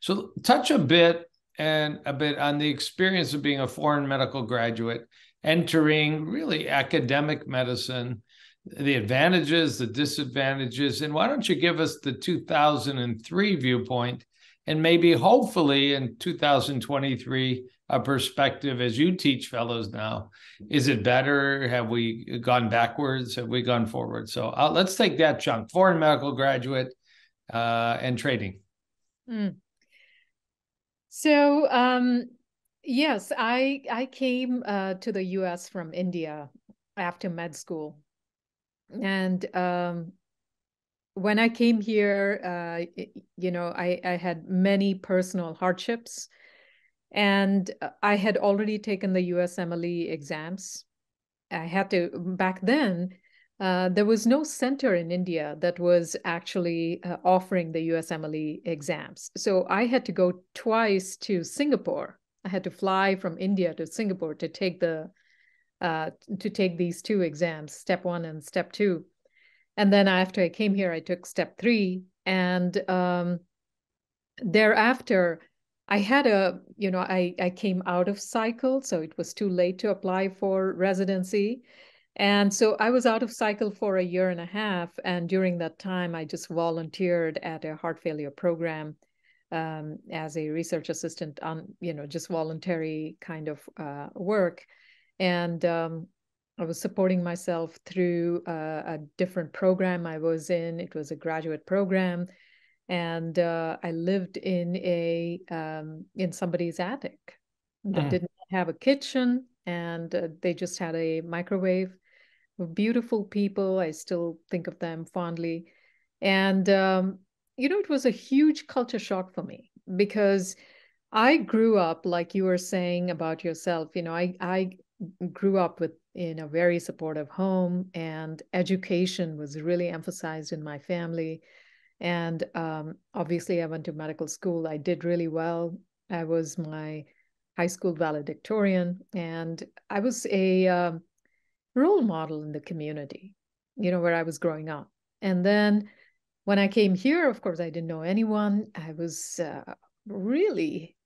So touch a bit on the experience of being a foreign medical graduate, entering really academic medicine, the advantages, the disadvantages, and why don't you give us the 2003 viewpoint and maybe hopefully in 2023 a perspective as you teach fellows now. Is it better? Have we gone backwards? Have we gone forward? So let's take that chunk, foreign medical graduate and training. So yes, I came to the US from India after med school. And when I came here, I had many personal hardships. And I had already taken the USMLE exams. I had to, back then, there was no center in India that was actually offering the USMLE exams. So I had to go twice to Singapore. I had to fly from India to Singapore to take these two exams, step 1 and step 2. And then after I came here, I took step 3. And thereafter, I had I came out of cycle, so it was too late to apply for residency. And so I was out of cycle for 1.5 years. And during that time, I just volunteered at a heart failure program as a research assistant on, just voluntary kind of work. And I was supporting myself through a different program I was in. It was a graduate program. And I lived in somebody's attic that didn't have a kitchen, and they just had a microwave. Beautiful people. I still think of them fondly. And, it was a huge culture shock for me because I grew up, like you were saying about yourself, I grew up in a very supportive home, and education was really emphasized in my family. And obviously, I went to medical school. I did really well. I was my high school valedictorian, and I was a role model in the community, where I was growing up. And then when I came here, of course, I didn't know anyone. I was really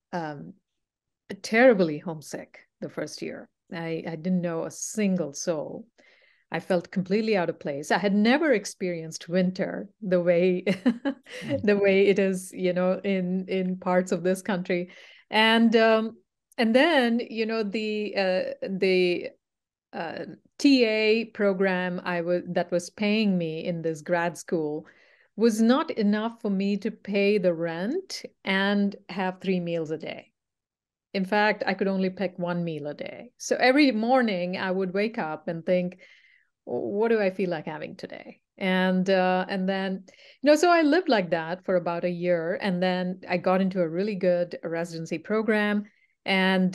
terribly homesick the first year. I didn't know a single soul. I felt completely out of place. I had never experienced winter the way the way it is, in parts of this country. And then, the TA program that was paying me in this grad school was not enough for me to pay the rent and have 3 meals a day. In fact, I could only pick 1 meal a day. So every morning I would wake up and think, what do I feel like having today? And then, so I lived like that for about 1 year. And then I got into a really good residency program. And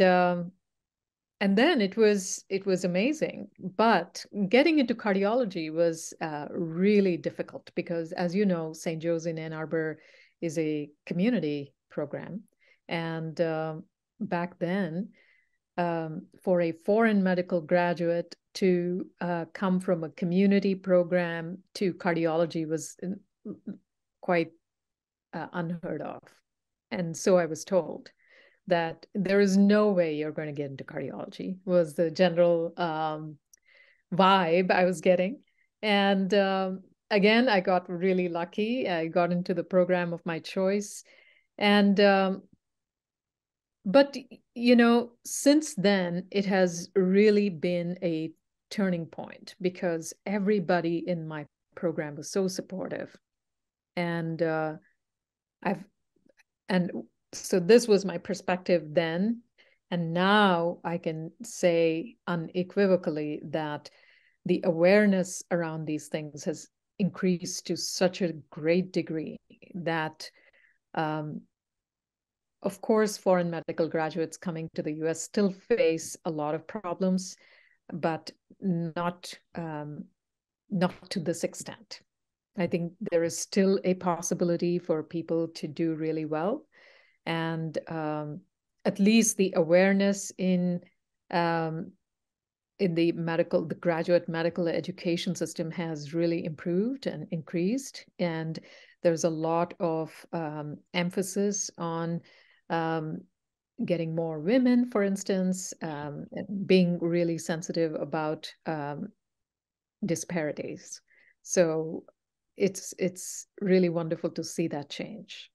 then it was amazing. But getting into cardiology was really difficult because, as you know, St. Joe's in Ann Arbor is a community program. And back then, for a foreign medical graduate to come from a community program to cardiology was quite unheard of. And so I was told that there is no way you're going to get into cardiology, was the general vibe I was getting. And again, I got really lucky. I got into the program of my choice. And but, since then, it has really been a turning point because everybody in my program was so supportive. And so this was my perspective then. And now I can say unequivocally that the awareness around these things has increased to such a great degree that, of course, foreign medical graduates coming to the US still face a lot of problems, but not to this extent. I think there is still a possibility for people to do really well. And at least the awareness in the graduate medical education system has really improved and increased. And there's a lot of emphasis on getting more women, for instance, being really sensitive about disparities. So it's really wonderful to see that change.